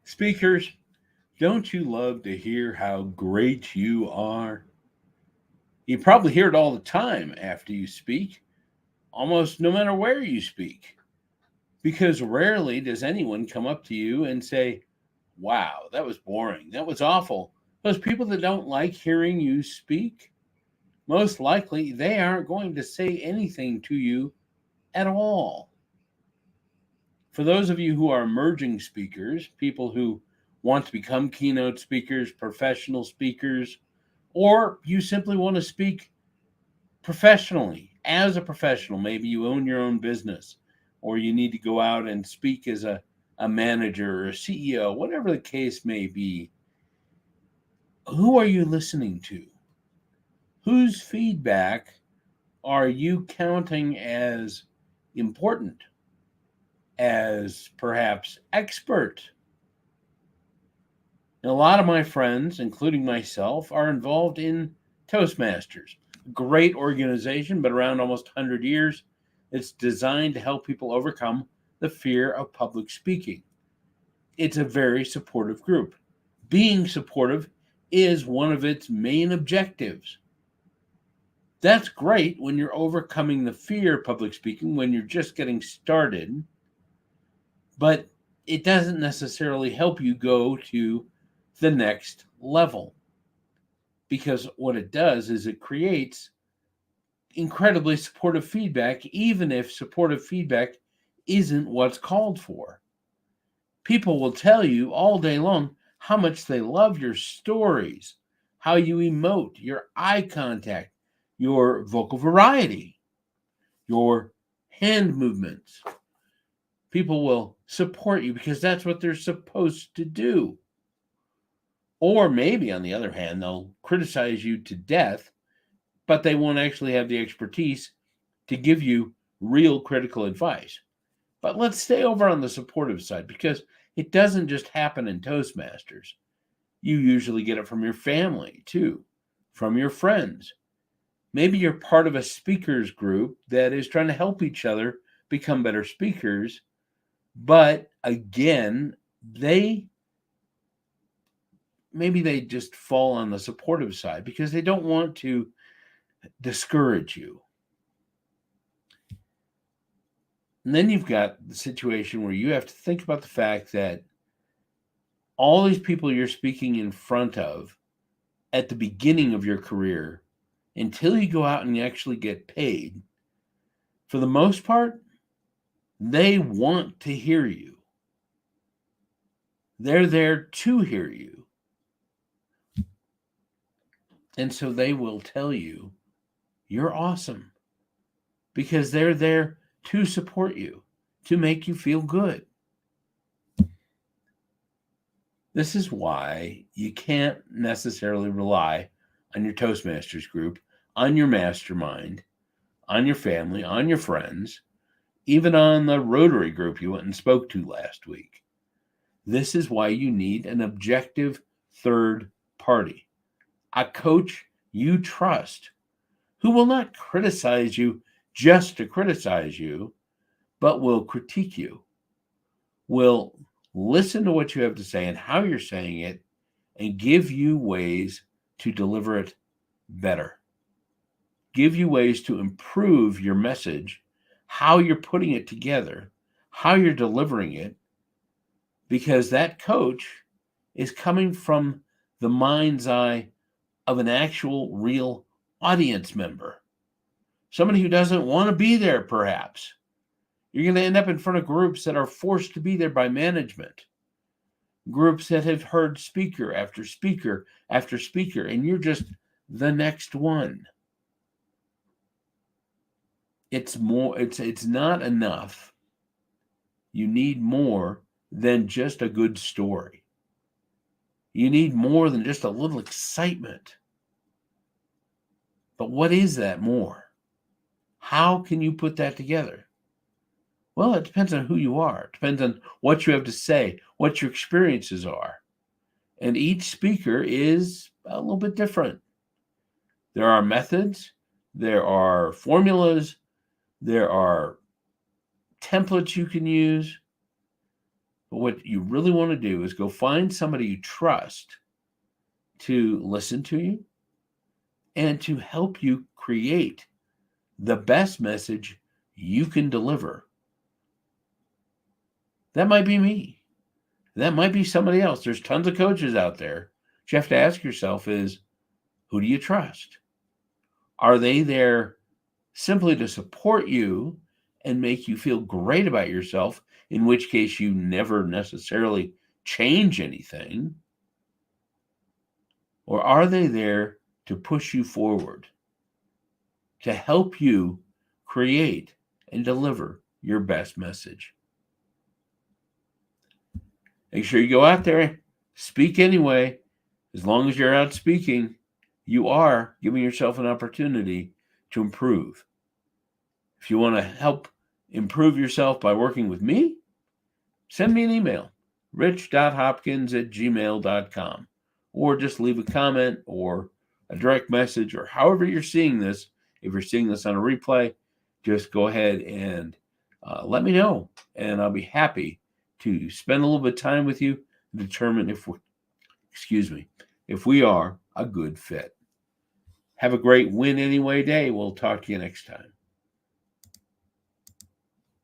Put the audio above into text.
Speakers, don't you love to hear how great you are? You probably hear it all the time after you speak, almost no matter where you speak, because rarely does anyone come up to you and say, "Wow, that was boring. That was awful." Those people that don't like hearing you speak, most likely they aren't going to say anything to you at all. For those of you who are emerging speakers, people who want to become keynote speakers, professional speakers, or you simply want to speak professionally as a professional, maybe you own your own business, or you need to go out and speak as a manager or a CEO, whatever the case may be, who are you listening to? Whose feedback are you counting as important, as perhaps expert? And a lot of my friends, including myself, are involved in Toastmasters, a great organization, but around almost 100 years. It's designed to help people overcome the fear of public speaking. It's a very supportive group. Being supportive is one of its main objectives. That's great when you're overcoming the fear of public speaking, when you're just getting started, but it doesn't necessarily help you go to the next level, because what it does is it creates incredibly supportive feedback, even if supportive feedback isn't what's called for. People will tell you all day long how much they love your stories, how you emote, your eye contact, your vocal variety, your hand movements. People will support you because that's what they're supposed to do. Or maybe, on the other hand, they'll criticize you to death, but they won't actually have the expertise to give you real critical advice. But let's stay over on the supportive side, because it doesn't just happen in Toastmasters. You usually get it from your family too, from your friends. Maybe you're part of a speakers group that is trying to help each other become better speakers, but again, they maybe they just fall on the supportive side because they don't want to discourage you. And then you've got the situation where you have to think about the fact that all these people you're speaking in front of at the beginning of your career, until you go out and you actually get paid, for the most part, they want to hear you. They're there to hear you. And so they will tell you you're awesome, because they're there to support you, to make you feel good. This is why you can't necessarily rely on your Toastmasters group, on your mastermind, on your family, on your friends, even on the Rotary group you went and spoke to last week. This is why you need an objective third party, a coach you trust, who will not criticize you just to criticize you, but will critique you, will listen to what you have to say and how you're saying it, and give you ways to deliver it better. Give you ways to improve your message, how you're putting it together, how you're delivering it, because that coach is coming from the mind's eye of an actual real audience member, somebody who doesn't want to be there, perhaps. You're going to end up in front of groups that are forced to be there by management, groups that have heard speaker after speaker after speaker, and you're just the next one. It's not enough. You need more than just a good story. You need more than just a little excitement. But what is that more? How can you put that together? Well, it depends on who you are. It depends on what you have to say, what your experiences are. And each speaker is a little bit different. There are methods, there are formulas, there are templates you can use. But what you really want to do is go find somebody you trust to listen to you and to help you create the best message you can deliver. That might be me. That might be somebody else. There's tons of coaches out there. What you have to ask yourself is, who do you trust? Are they there simply to support you and make you feel great about yourself, in which case you never necessarily change anything? Or are they there to push you forward, to help you create and deliver your best message? Make sure you go out there, speak anyway. As long as you're out speaking, you are giving yourself an opportunity to improve. If you want to help improve yourself by working with me, send me an email, rich.hopkins@gmail.com, or just leave a comment or a direct message, or however you're seeing this. If you're seeing this on a replay, just go ahead and let me know, and I'll be happy to spend a little bit of time with you and determine if we are a good fit. Have a great win anyway day. We'll talk to you next time.